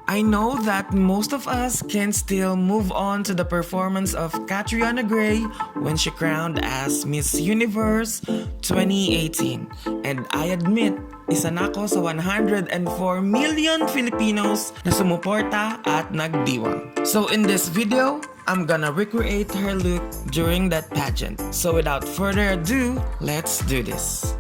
I know that most of us can still move on to the performance of CATRIONA GRAY when she crowned as Miss Universe 2018. And I admit, isa na ako sa 104 million Filipinos na sumuporta at nagdiwang. So in this video, I'm gonna recreate her look during that pageant. So without further ado, let's do this.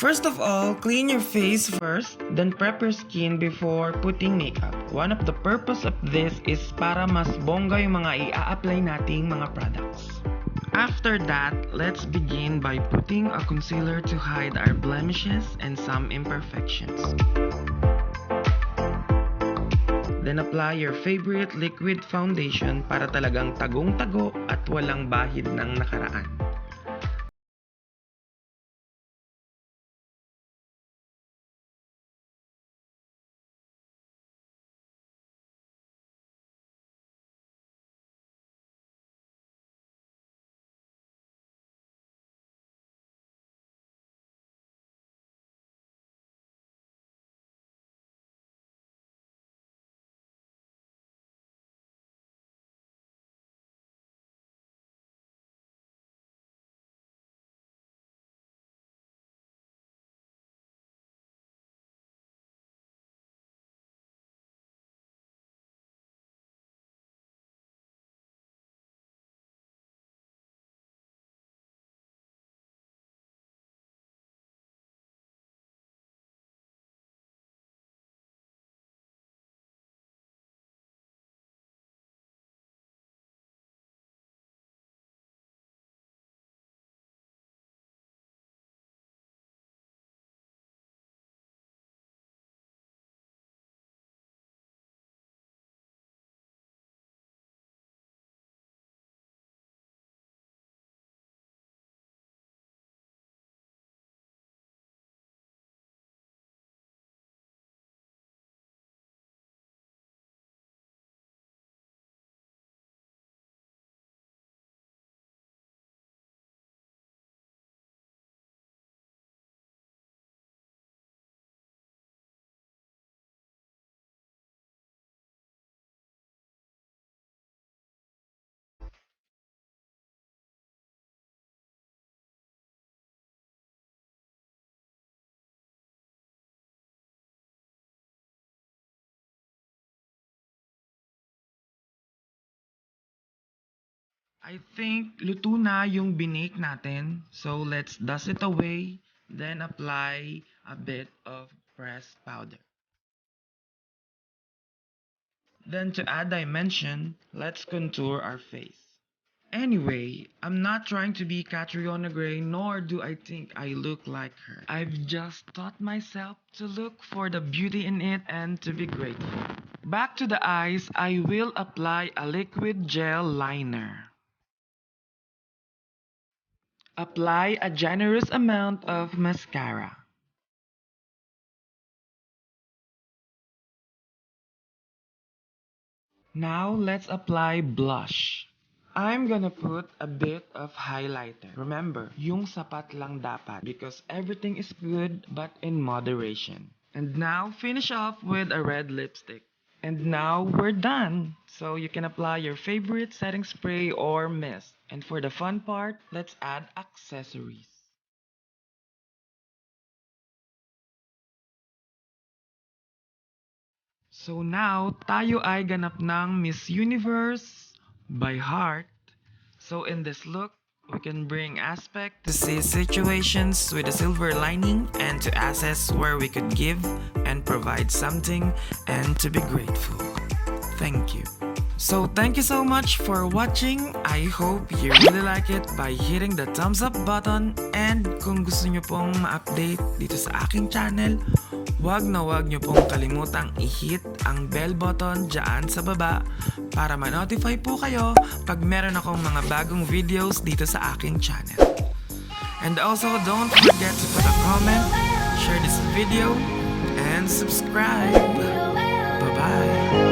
First of all, clean your face first, then prep your skin before putting makeup. One of the purpose of this is para mas bongga yung mga i-a-apply nating mga products. After that, let's begin by putting a concealer to hide our blemishes and some imperfections. Then apply your favorite liquid foundation para talagang tagong-tago at walang bahid ng nakaraan. I think luto na yung binake natin. So let's dust it away, then apply a bit of pressed powder. Then to add dimension, let's contour our face. Anyway, I'm not trying to be CATRIONA GRAY, nor do I think I look like her. I've just taught myself to look for the beauty in it and to be grateful. Back to the eyes, I will apply a liquid gel liner. Apply a generous amount of mascara. Now let's apply blush. I'm gonna put a bit of highlighter. Remember, yung sapat lang dapat because everything is good but in moderation. And now finish off with a red lipstick. And now we're done. So you can apply your favorite setting spray or mist. And for the fun part, let's add accessories. So now, tayo ay ganap ng Miss Universe by heart. So in this look, we can bring aspect to see situations with a silver lining and to assess where we could give and provide something and to be grateful. Thank you. So thank you so much for watching. I hope you really like it by hitting the thumbs up button, and kung gusto nyo pong ma-update dito sa aking channel, wag nyo pong kalimutang i-hit ang bell button dyan sa baba para ma-notify po kayo pag meron akong mga bagong videos dito sa aking channel. And also don't forget to put a comment, share this video, and subscribe. Bye-bye!